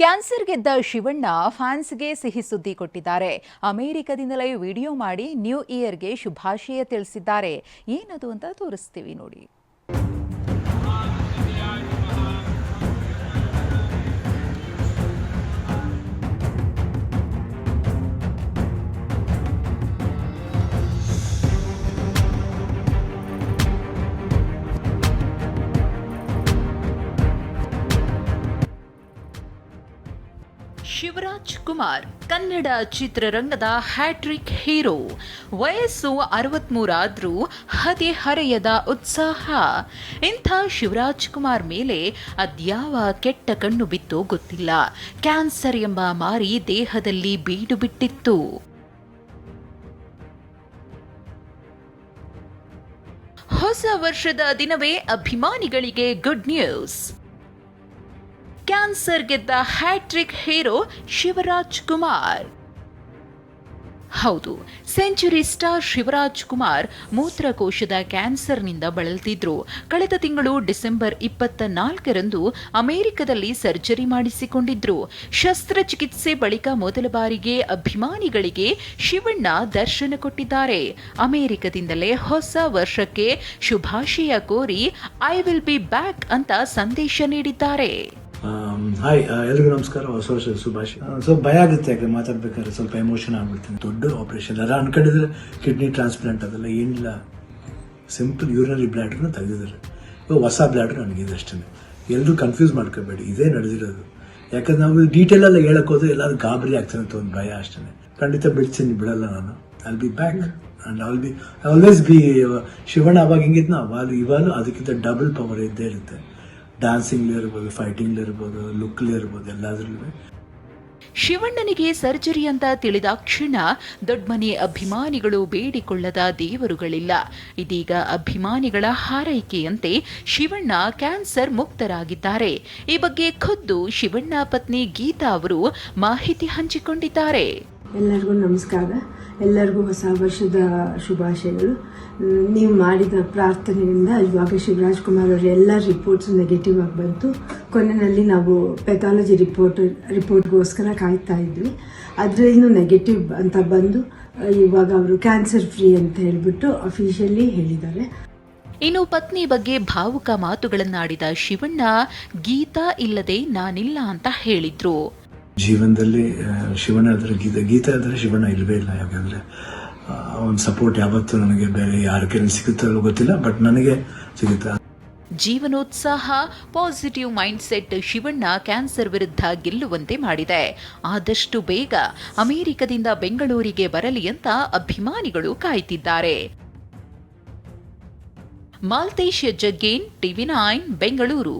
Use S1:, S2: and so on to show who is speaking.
S1: Cancer ಗೆದ್ದ ಶಿವಣ್ಣ ಫ್ಯಾನ್ಸ್ಗೆ ಸಿಹಿ ಸುದ್ದಿ ಕೊಟ್ಟಿದ್ದಾರೆ. ಅಮೆರಿಕದಿಂದಲೇ ವಿಡಿಯೋ ಮಾಡಿ ನ್ಯೂ ಇಯರ್ಗೆ ಶುಭಾಶಯ ತಿಳಿಸಿದ್ದಾರೆ. ಏನದು ಅಂತ ತೋರಿಸ್ತೀವಿ ನೋಡಿ. ಶಿವರಾಜ್ ಕುಮಾರ್ ಕನ್ನಡ ಚಿತ್ರರಂಗದ ಹ್ಯಾಟ್ರಿಕ್ ಹೀರೋ. ವಯಸ್ಸು 63 ಆದ್ರೂ ಹದಿಹರೆಯದ ಉತ್ಸಾಹ. ಇಂಥ ಶಿವರಾಜ್ ಕುಮಾರ್ ಮೇಲೆ ಅದ್ಯಾವ ಕೆಟ್ಟ ಕಣ್ಣು ಬಿತ್ತೋ ಗೊತ್ತಿಲ್ಲ. ಕ್ಯಾನ್ಸರ್ ಎಂಬ ಮಾರಿ ದೇಹದಲ್ಲಿ ಬೀಡು ಬಿಟ್ಟಿತ್ತು. ಹೊಸ ವರ್ಷದ ದಿನವೇ ಅಭಿಮಾನಿಗಳಿಗೆ ಗುಡ್ ನ್ಯೂಸ್. ಕ್ಯಾನ್ಸರ್ ಗೆದ್ದ ಹ್ಯಾಟ್ರಿಕ್ ಹೀರೋ ಶಿವರಾಜ್ ಕುಮಾರ್. ಹೌದು, ಸೆಂಚುರಿ ಸ್ಟಾರ್ ಶಿವರಾಜ್ ಕುಮಾರ್ ಮೂತ್ರಕೋಶದ ಕ್ಯಾನ್ಸರ್ನಿಂದ ಬಳಲ್ತಿದ್ರು. ಕಳೆದ ತಿಂಗಳು ಡಿಸೆಂಬರ್ 24ರಂದು ಅಮೆರಿಕದಲ್ಲಿ ಸರ್ಜರಿ ಮಾಡಿಸಿಕೊಂಡಿದ್ರು. ಶಸ್ತ್ರಚಿಕಿತ್ಸೆ ಬಳಿಕ ಮೊದಲ ಬಾರಿಗೆ ಅಭಿಮಾನಿಗಳಿಗೆ ಶಿವಣ್ಣ ದರ್ಶನ ಕೊಟ್ಟಿದ್ದಾರೆ. ಅಮೆರಿಕದಿಂದಲೇ ಹೊಸ ವರ್ಷಕ್ಕೆ ಶುಭಾಶಯ ಕೋರಿ ಐ ವಿಲ್ ಬಿ ಬ್ಯಾಕ್ ಅಂತ ಸಂದೇಶ ನೀಡಿದ್ದಾರೆ.
S2: ಹಾಯ್, ಎಲ್ರಿಗೂ ನಮಸ್ಕಾರ. ಹೊಸ ವರ್ಷ ಶುಭಾಶಯ. ಸ್ವಲ್ಪ ಭಯ ಆಗುತ್ತೆ, ಯಾಕೆ ಮಾತಾಡ್ಬೇಕಾದ್ರೆ ಸ್ವಲ್ಪ ಎಮೋಷನ್ ಆಗ್ಬಿಡ್ತೀನಿ. ದೊಡ್ಡ ಆಪರೇಷನ್ ಅಲ್ಲ ಅನ್ಕೊಂಡಿದ್ರೆ ಕಿಡ್ನಿ ಟ್ರಾನ್ಸ್ಪ್ಲಾಂಟ್ ಅದೆಲ್ಲ ಏನಿಲ್ಲ. ಸಿಂಪಲ್ ಯೂರಿನರಿ ಬ್ಲಾಡರ್ನ ತೆಗೆದಿದ್ದಾರೆ. ಇವಾಗ ಹೊಸ ಬ್ಲಾಡರ್ ನನಗಿದೆ ಅಷ್ಟೇ. ಎಲ್ಲರೂ ಕನ್ಫ್ಯೂಸ್ ಮಾಡ್ಕೋಬೇಡಿ, ಇದೇ ನಡೆದಿರೋದು. ಯಾಕಂದ್ರೆ ನಾವು ಡೀಟೇಲ್ ಎಲ್ಲ ಹೇಳಕ್ ಹೋದ್ರೆ ಎಲ್ಲರೂ ಗಾಬರಿ ಆಗ್ತಾರೆ ಅಂತ ಒಂದು ಭಯ ಅಷ್ಟೇ. ಖಂಡಿತ ಬಿಡ್ತೀನಿ, ಬಿಡಲ್ಲ ನಾನು. I'll be back and always B Shivanna. ಅವಾಗ ಹೆಂಗಿದ್ನ ಇವಾಗ ಅದಕ್ಕಿಂತ ಡಬಲ್ ಪವರ್ ಇದ್ದೇ ಇರುತ್ತೆ. ಡ್ಯಾನ್ಸಿಂಗ್ ಇರ್ಬೋದು, ಫೈಟಿಂಗ್ ಇರ್ಬೋದು, ಲುಕ್ ಇರ್ಬೋದು, ಎಲ್ಲಾದ್ರಲ್ಲೂ.
S1: ಶಿವಣ್ಣನಿಗೆ ಸರ್ಜರಿ ಅಂತ ತಿಳಿದಾಕ್ಷಣ ದೊಡ್ಡಮನೆ ಅಭಿಮಾನಿಗಳು ಬೇಡಿಕೊಳ್ಳದ ದೇವರುಗಳಿಲ್ಲ. ಇದೀಗ ಅಭಿಮಾನಿಗಳ ಹಾರೈಕೆಯಂತೆ ಶಿವಣ್ಣ ಕ್ಯಾನ್ಸರ್ ಮುಕ್ತರಾಗಿದ್ದಾರೆ. ಈ ಬಗ್ಗೆ ಖುದ್ದು ಶಿವಣ್ಣ ಪತ್ನಿ ಗೀತಾ ಅವರು ಮಾಹಿತಿ ಹಂಚಿಕೊಂಡಿದ್ದಾರೆ.
S3: ಎಲ್ಲರಿಗೂ ನಮಸ್ಕಾರ. ಎಲ್ಲರಿಗೂ ಹೊಸ ವರ್ಷದ ಶುಭಾಶಯಗಳು. ನೀವು ಮಾಡಿದ ಪ್ರಾರ್ಥನೆಯಿಂದ ಇವಾಗ ಶಿವರಾಜ್ ಕುಮಾರ್ ಅವರ ಎಲ್ಲ ರಿಪೋರ್ಟ್ಸ್ ನೆಗೆಟಿವ್ ಆಗಿ ಬಂತು. ಕೊನೆಯಲ್ಲಿ ನಾವು ಪೆಥಾಲಜಿ ರಿಪೋರ್ಟ್ಗೋಸ್ಕರ ಕಾಯ್ತಾ ಇದ್ವಿ. ಅದರಲ್ಲೂ ನೆಗೆಟಿವ್ ಅಂತ ಬಂದು ಇವಾಗ ಅವರು ಕ್ಯಾನ್ಸರ್ ಫ್ರೀ ಅಂತ ಹೇಳ್ಬಿಟ್ಟು ಅಫಿಷಿಯಲಿ ಹೇಳಿದ್ದಾರೆ.
S1: ಇನ್ನು ಪತ್ನಿ ಬಗ್ಗೆ ಭಾವುಕ ಮಾತುಗಳನ್ನಾಡಿದ ಶಿವಣ್ಣ, ಗೀತಾ ಇಲ್ಲದೆ ನಾನಿಲ್ಲ ಅಂತ ಹೇಳಿದ್ರು.
S2: ಜೀವನದಲ್ಲಿ ಶಿವಣ್ಣ ಇದ್ರೆ ಗೀತಾ ಇದ್ರೆ ಶಿವಣ್ಣ ಇಲ್ವೇ ಇಲ್ಲ. ಯಾಕಂದ್ರೆ ಒಂದು ಸಪೋರ್ಟ್ ಯಾವತ್ತೂ ನನಗೆ ಬೇರೆ ಯಾರ ಕೈಲಿ ಸಿಗುತ್ತೋ ಗೊತ್ತಿಲ್ಲ, ಬಟ್ ನನಗೆ ಸಿಗುತ್ತೆ.
S1: ಜೀವನೋತ್ಸಾಹ, positive mind set Shivanna cancer ವಿರುದ್ಧ ಗೆಲ್ಲುವಂತೆ ಮಾಡಿದೆ. ಆದಷ್ಟು ಬೇಗ ಅಮೆರಿಕದಿಂದ ಬೆಂಗಳೂರಿಗೆ ಬರಲಿ ಅಂತ ಅಭಿಮಾನಿಗಳು ಕಾಯ್ತಿದ್ದಾರೆ. ಮಾಲ್ತೇಶ್ ಜಗ್ಗೇನ್, TV9 ಬೆಂಗಳೂರು.